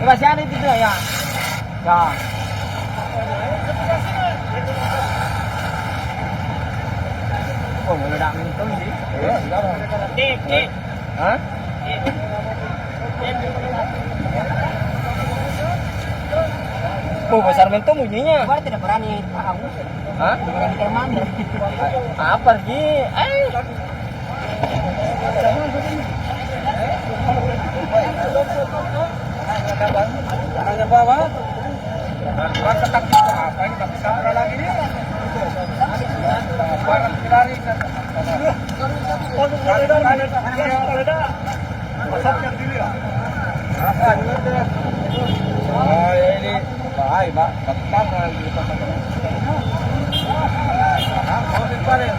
Masih ada itu ya. Ya. Oh, meledak minum sih. Dik. Hah? Oh, besar mentum bunyinya. Bapak tidak berani tahu. Hah? Berani kayak mana? Apa sih? Tangannya bawah. Barang ketak itu apa ini tak bisa lagi dia. Barang lari. Masaknya dulu ya. Oh ini bahaya pak, ketak lagi pasang. Nah, mau diparin.